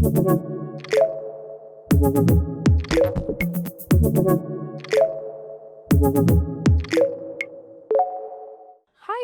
Hi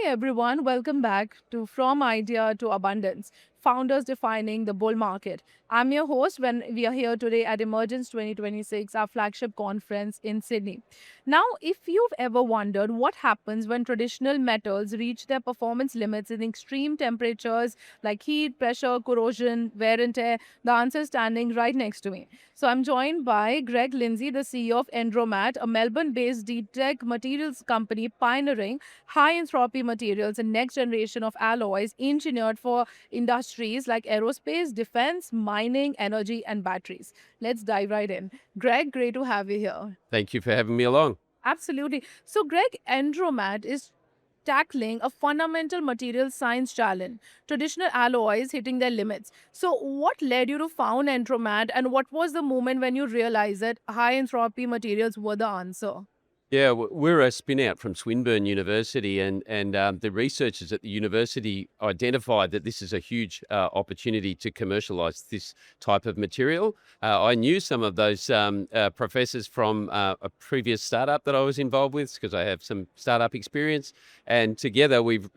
everyone, welcome back to From Idea to Abundance, Founders Defining the Bull Market. I'm your host when we are here today at Emergence 2026, our flagship conference in Sydney. Now, if you've ever wondered what happens when traditional metals reach their performance limits in extreme temperatures like heat, pressure, corrosion, wear and tear, the answer is standing right next to me. So I'm joined by Greg Lindsay, the CEO of EntroMat, a Melbourne-based deep tech materials company pioneering high entropy materials and next generation of alloys engineered for industries like aerospace, defense, mining, energy, and batteries. Let's dive right in. Greg, great to have you here. Thank you for having me along. Absolutely. So, Greg, Andromat is tackling a fundamental material science challenge, traditional alloys hitting their limits. So, what led you to found Andromat, and what was the moment when you realized that high entropy materials were the answer? Yeah, we're a spin out from Swinburne University, and the researchers at the university identified that this is a huge opportunity to commercialise this type of material. I knew some of those professors from a previous startup that I was involved with because I have some startup experience, and together we've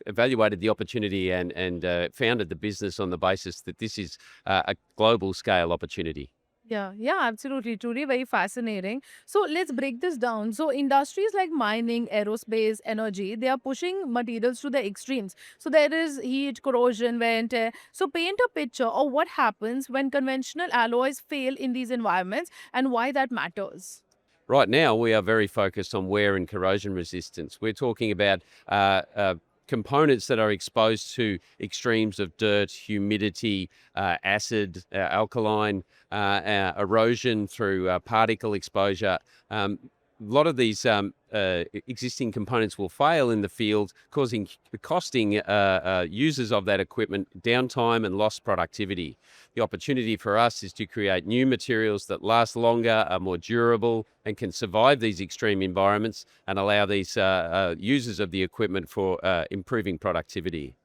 evaluated the opportunity and founded the business on the basis that this is a global scale opportunity. Yeah, absolutely. Truly very fascinating. So let's break this down. So industries like mining, aerospace, energy, they are pushing materials to the extremes. So there is heat, corrosion, wear and tear. So paint a picture of what happens when conventional alloys fail in these environments and why that matters. Right now, we are very focused on wear and corrosion resistance. We're talking about components that are exposed to extremes of dirt, humidity, acid, alkaline, erosion through particle exposure. A lot of these existing components will fail in the field, costing users of that equipment downtime and lost productivity. The opportunity for us is to create new materials that last longer, are more durable, and can survive these extreme environments and allow these users of the equipment for improving productivity.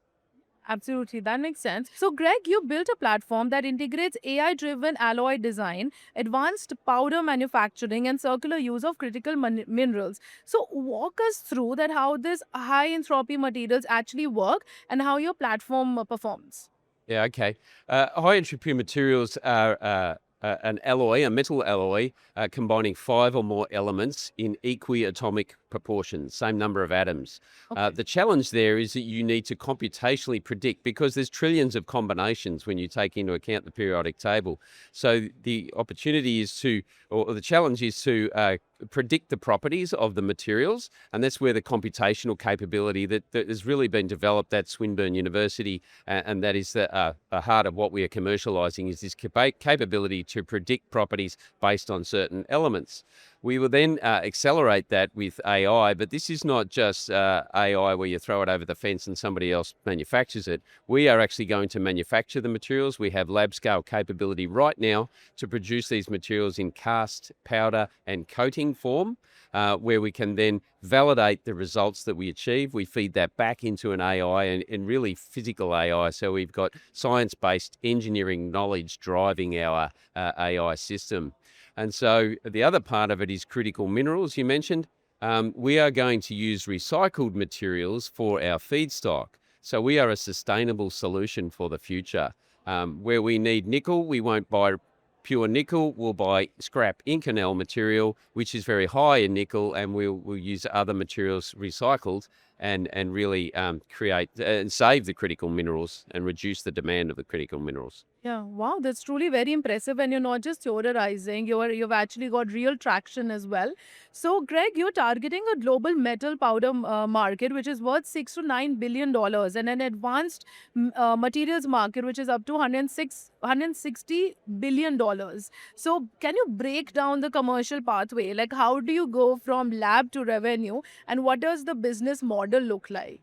Absolutely, that makes sense. So, Greg, you built a platform that integrates AI driven alloy design, advanced powder manufacturing, and circular use of critical minerals. So, walk us through that how this high entropy materials actually work and how your platform performs. Yeah, okay. High entropy materials are an alloy, a metal alloy, combining five or more elements in equiatomic proportions, same number of atoms. Okay. The challenge there is that you need to computationally predict because there's trillions of combinations when you take into account the periodic table. So the opportunity is to, or the challenge is to predict the properties of the materials, and that's where the computational capability that has really been developed at Swinburne University, and that is the heart of what we are commercializing, is this capability to predict properties based on certain elements. We will then accelerate that with AI, but this is not just AI where you throw it over the fence and somebody else manufactures it. We are actually going to manufacture the materials. We have lab scale capability right now to produce these materials in cast, powder, and coating form, where we can then validate the results that we achieve. We feed that back into an AI and really physical AI. So we've got science-based engineering knowledge driving our AI system. And so the other part of it is critical minerals, you mentioned. We are going to use recycled materials for our feedstock. So we are a sustainable solution for the future. Where we need nickel, we won't buy pure nickel. We'll buy scrap Inconel material, which is very high in nickel, and we'll use other materials recycled and really create and save the critical minerals and reduce the demand of the critical minerals. Yeah, wow, that's truly very impressive. And you're not just theorizing, you've actually got real traction as well. So, Greg, you're targeting a global metal powder market, which is worth $6 to $9 billion, and an advanced materials market, which is up to 160 billion dollars. So, can you break down the commercial pathway? Like, how do you go from lab to revenue, and what does the business model look like?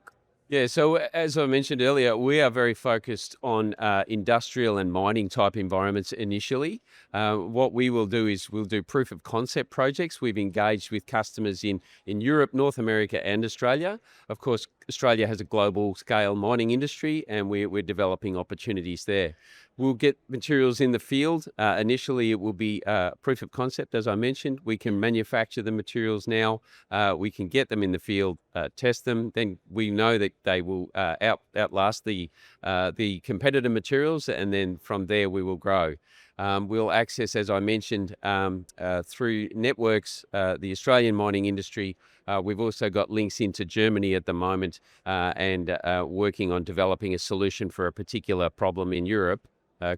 Yeah, so as I mentioned earlier, we are very focused on industrial and mining type environments initially. What we will do is we'll do proof of concept projects. We've engaged with customers in Europe, North America, and Australia. Of course, Australia has a global scale mining industry, and we're developing opportunities there. We'll get materials in the field. Initially, it will be proof of concept, as I mentioned. We can manufacture the materials now. We can get them in the field, test them. Then we know that they will outlast the competitor materials, and then from there we will grow. We'll access, as I mentioned, through networks, the Australian mining industry. We've also got links into Germany at the moment, and working on developing a solution for a particular problem in Europe.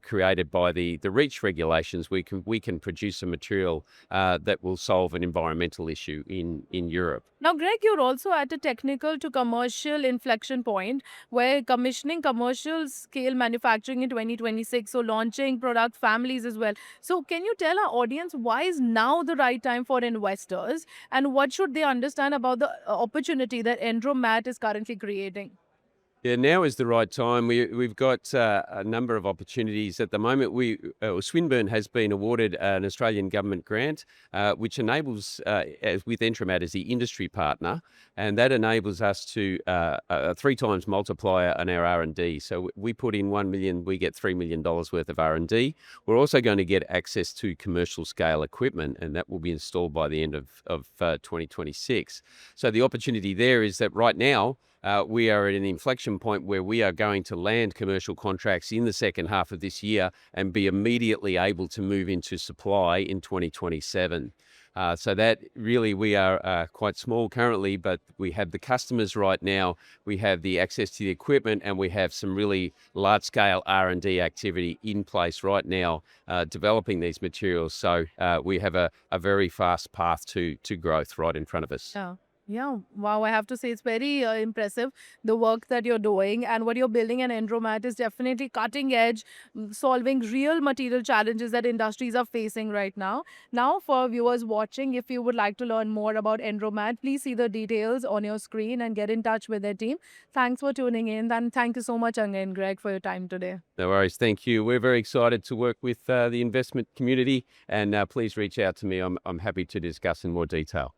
Created by the REACH regulations, we can produce a material that will solve an environmental issue in Europe. Now, Greg, you're also at a technical to commercial inflection point where commissioning commercial scale manufacturing in 2026, so launching product families as well. So, can you tell our audience why is now the right time for investors and what should they understand about the opportunity that EntroMat is currently creating? Yeah, now is the right time. We've got a number of opportunities at the moment. Swinburne has been awarded an Australian government grant, which enables, with EntroMat as the industry partner, and that enables us to a 3 times multiplier on our R&D. So we put in 1 million, we get $3 million worth of R&D. We're also going to get access to commercial scale equipment, and that will be installed by the end of 2026. So the opportunity there is that right now, we are at an inflection point where we are going to land commercial contracts in the second half of this year and be immediately able to move into supply in 2027. So that really, we are quite small currently, but we have the customers right now, we have the access to the equipment, and we have some really large-scale R&D activity in place right now, developing these materials. So we have a very fast path to growth right in front of us. Yeah. Yeah, wow. I have to say it's very impressive the work that you're doing and what you're building in Enromat is definitely cutting edge, solving real material challenges that industries are facing right now. Now, for viewers watching, if you would like to learn more about Enromat, please see the details on your screen and get in touch with their team. Thanks for tuning in, and thank you so much again, Greg, for your time today. No worries. Thank you. We're very excited to work with the investment community, and please reach out to me. I'm happy to discuss in more detail.